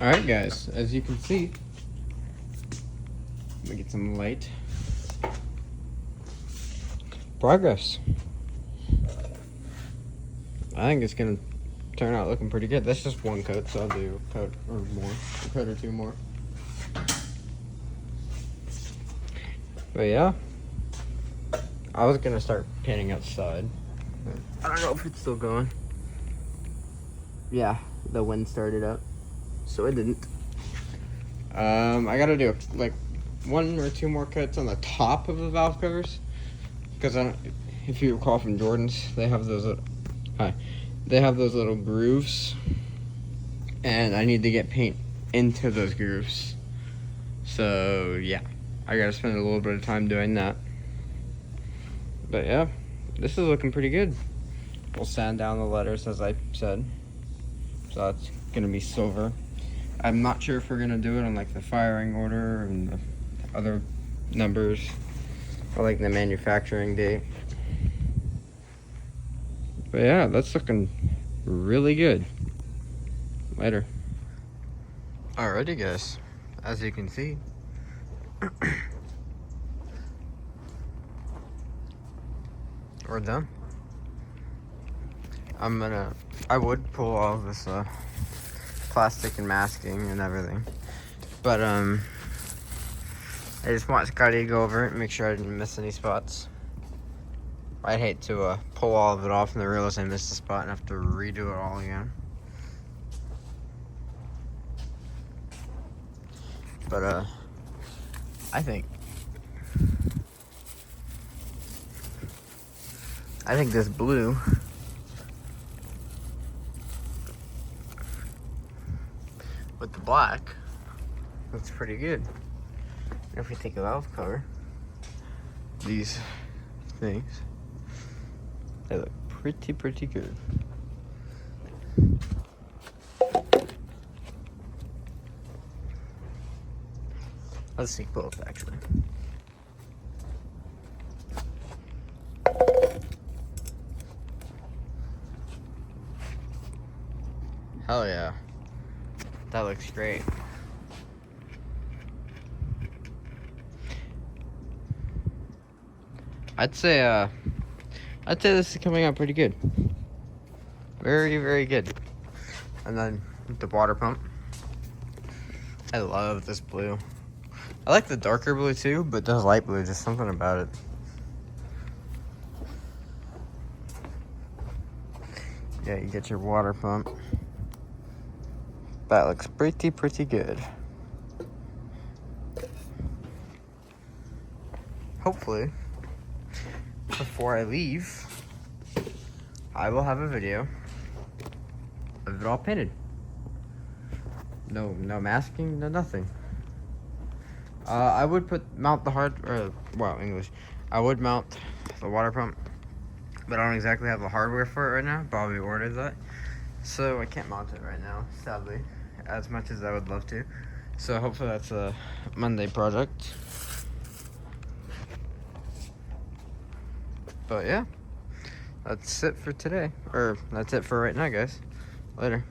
Alright guys, as you can see, let me get some light. Progress. I think it's gonna turn out looking pretty good. That's just one coat, so I'll do a coat or more, a coat or two more. But yeah, I was gonna start painting outside. I don't know if it's still going. Yeah, the wind started up, so it didn't. I gotta do like one or two more coats on the top of the valve covers, because if you recall from Jordan's, they have those. They have those little grooves, and I need to get paint into those grooves. So yeah, I gotta spend a little bit of time doing that. But yeah, this is looking pretty good. We'll sand down the letters as I said. So that's gonna be silver. I'm not sure if we're gonna do it on like the firing order and the other numbers, or like the manufacturing date. But yeah, that's looking really good. Later. Alrighty guys, as you can see, we're done. I would pull all of this plastic and masking and everything, but I just want Scotty to go over it and make sure I didn't miss any spots. I'd hate to pull all of it off and then realize I missed a spot and have to redo it all again. But I think this blue with the black looks pretty good. If we take a valve cover, these things, they look pretty good. Let's see both actually. Hell yeah, that looks great. I'd say this is coming out pretty good. Very good. And then the water pump. I love this blue. I like the darker blue too, but this light blue, just something about it. Yeah, you get your water pump. That looks pretty good. Hopefully, before I leave, I will have a video of it all painted. No masking, no nothing. I would mount the I would mount the water pump, but I don't exactly have the hardware for it right now. Bobby ordered that, so I can't mount it right now, sadly, as much as I would love to. So hopefully that's a Monday project. But yeah, that's it for today, or that's it for right now, guys. Later.